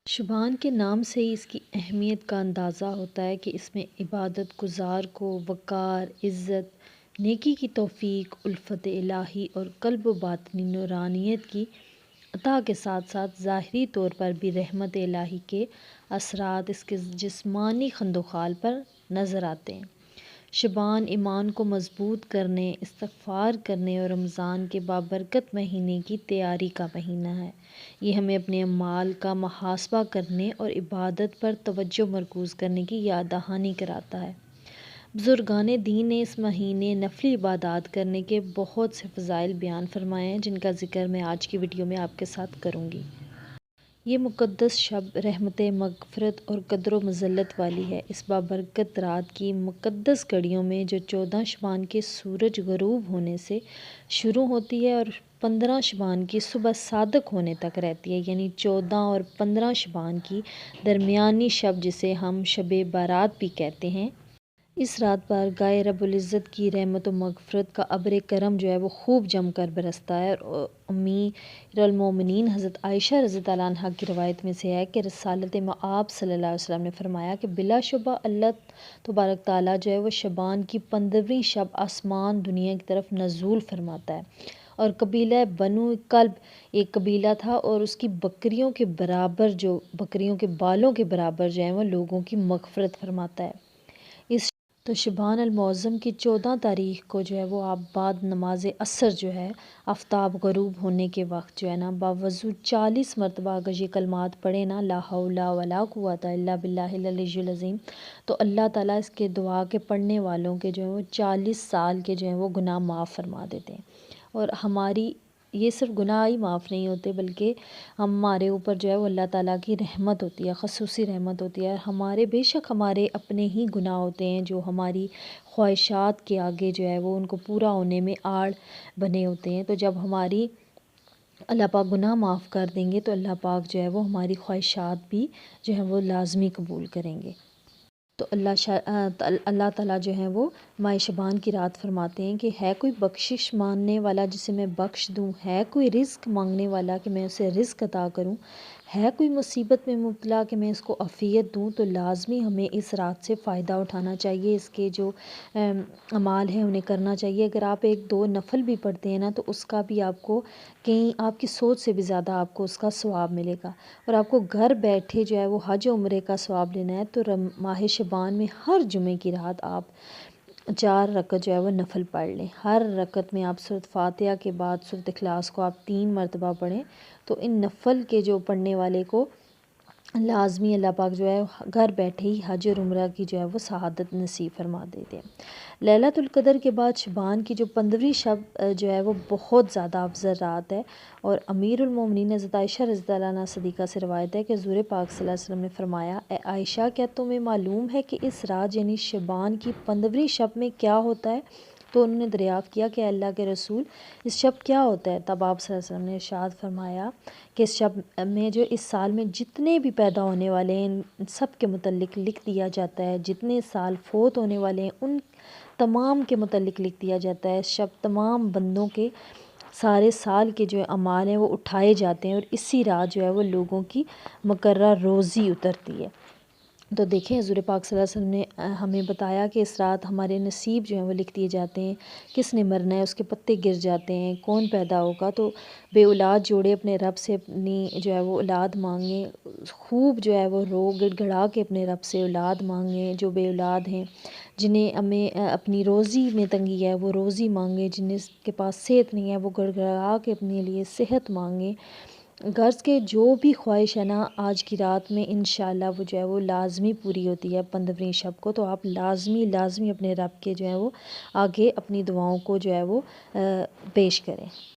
شبان کے نام سے ہی اس کی اہمیت کا اندازہ ہوتا ہے کہ اس میں عبادت گزار کو وقار، عزت، نیکی کی توفیق، الفت الہی اور قلب و باطنی نورانیت کی عطا کے ساتھ ساتھ ظاہری طور پر بھی رحمت الہی کے اثرات اس کے جسمانی خند و خال پر نظر آتے ہیں۔ شبان ایمان کو مضبوط کرنے، استغفار کرنے اور رمضان کے بابرکت مہینے کی تیاری کا مہینہ ہے۔ یہ ہمیں اپنے اعمال کا محاسبہ کرنے اور عبادت پر توجہ مرکوز کرنے کی یاد دہانی کراتا ہے۔ بزرگان دین نے اس مہینے نفلی عبادات کرنے کے بہت سے فضائل بیان فرمائے ہیں، جن کا ذکر میں آج کی ویڈیو میں آپ کے ساتھ کروں گی۔ یہ مقدس شب رحمت، مغفرت اور قدر و منزلت والی ہے۔ اس بابرکت رات کی مقدس گھڑیوں میں جو 14 شبان کے سورج غروب ہونے سے شروع ہوتی ہے اور 15 شبان کی صبح صادق ہونے تک رہتی ہے، یعنی 14 اور 15 شبان کی درمیانی شب جسے ہم شب بارات بھی کہتے ہیں، اس رات پر گائے رب العزت کی رحمت و مغفرت کا ابر کرم جو ہے وہ خوب جم کر برستا ہے۔ اور امیر المومنین حضرت عائشہ رضی اللہ عنہا کی روایت میں سے ہے کہ رسالت مآب صلی اللہ علیہ وسلم نے فرمایا کہ بلا شبہ اللہ تبارک تعالیٰ جو ہے وہ شبان کی 15ویں شب آسمان دنیا کی طرف نزول فرماتا ہے، اور قبیلہ بنو کلب ایک قبیلہ تھا اور اس کی بکریوں کے برابر بکریوں کے بالوں کے برابر جو ہے وہ لوگوں کی مغفرت فرماتا ہے۔ تو شبان المعظم کی 14 تاریخ کو جو ہے وہ آپ بعد نماز عصر جو ہے آفتاب غروب ہونے کے وقت جو ہے نا باوضو 40 مرتبہ اگر یہ کلمات پڑھیں نا، لا حول ولا قوۃ الا باللہ العلی العظیم، تو اللہ تعالیٰ اس کے دعا کے پڑھنے والوں کے جو ہے وہ 40 سال کے جو ہیں وہ گناہ معاف فرما دیتے ہیں۔ اور ہماری یہ صرف گناہ ہی معاف نہیں ہوتے، بلکہ ہمارے اوپر جو ہے وہ اللہ تعالیٰ کی رحمت ہوتی ہے، خصوصی رحمت ہوتی ہے۔ ہمارے بے شک ہمارے اپنے ہی گناہ ہوتے ہیں جو ہماری خواہشات کے آگے جو ہے وہ ان کو پورا ہونے میں آڑ بنے ہوتے ہیں۔ تو جب ہماری اللہ پاک گناہ معاف کر دیں گے تو اللہ پاک جو ہے وہ ہماری خواہشات بھی جو ہے وہ لازمی قبول کریں گے۔ تو اللہ تعالیٰ جو ہے وہ ماہ شبان کی رات فرماتے ہیں کہ ہے کوئی بخشش مانگنے والا جسے میں بخش دوں، ہے کوئی رزق مانگنے والا کہ میں اسے رزق عطا کروں، ہے کوئی مصیبت میں مبتلا کہ میں اس کو عافیت دوں۔ تو لازمی ہمیں اس رات سے فائدہ اٹھانا چاہیے، اس کے جو اعمال ہیں انہیں کرنا چاہیے۔ اگر آپ 1-2 نفل بھی پڑھتے ہیں نا تو اس کا بھی آپ کو کہیں آپ کی سوچ سے بھی زیادہ آپ کو اس کا ثواب ملے گا۔ اور آپ کو گھر بیٹھے جو ہے وہ حج و عمرے کا ثواب لینا ہے تو ماہ شبان میں ہر جمعے کی رات آپ 4 رکعت جو ہے وہ نفل پڑھ لیں۔ ہر رکعت میں آپ سورۃ فاتحہ کے بعد سورۃ اخلاص کو آپ 3 مرتبہ پڑھیں، تو ان نفل کے جو پڑھنے والے کو لازمی اللہ پاک جو ہے گھر بیٹھے ہی حج اور عمرہ کی جو ہے وہ سعادت نصیب فرما دیتے ہیں۔ لیلۃ القدر کے بعد شبان کی جو 15ویں شب جو ہے وہ بہت زیادہ افضل رات ہے، اور امیر المومنین حضرت عائشہ رضی اللہ عنہا صدیقہ سے روایت ہے کہ حضور پاک صلی اللہ علیہ وسلم نے فرمایا، اے عائشہ کیا تمہیں معلوم ہے کہ اس رات یعنی شبان کی 15ویں شب میں کیا ہوتا ہے؟ تو انہوں نے دریافت کیا کہ اللہ کے رسول اس شب کیا ہوتا ہے؟ تب آپ صلی اللہ علیہ وسلم نے ارشاد فرمایا کہ اس شب میں جو اس سال میں جتنے بھی پیدا ہونے والے ہیں ان سب کے متعلق لکھ دیا جاتا ہے، جتنے سال فوت ہونے والے ہیں ان تمام کے متعلق لکھ دیا جاتا ہے۔ اس شب تمام بندوں کے سارے سال کے جو اعمال ہیں وہ اٹھائے جاتے ہیں، اور اسی رات جو ہے وہ لوگوں کی مقررہ روزی اترتی ہے۔ تو دیکھیں حضور پاک صلی اللہ علیہ وسلم نے ہمیں بتایا کہ اس رات ہمارے نصیب جو ہیں وہ لکھ دیے جاتے ہیں، کس نے مرنا ہے اس کے پتے گر جاتے ہیں، کون پیدا ہوگا۔ تو بے اولاد جوڑے اپنے رب سے اپنی جو ہے وہ اولاد مانگیں، خوب جو ہے وہ رو گڑ گڑا کے اپنے رب سے اولاد مانگیں۔ جو بے اولاد ہیں جنہیں ہمیں اپنی روزی میں تنگی ہے وہ روزی مانگیں، جن کے پاس صحت نہیں ہے وہ گڑ گڑا کے اپنے لیے صحت مانگیں۔ غرض کے جو بھی خواہش ہے نا آج کی رات میں انشاءاللہ وہ جو ہے وہ لازمی پوری ہوتی ہے 15ویں شب کو۔ تو آپ لازمی اپنے رب کے جو ہے وہ آگے اپنی دعاؤں کو جو ہے وہ پیش کریں۔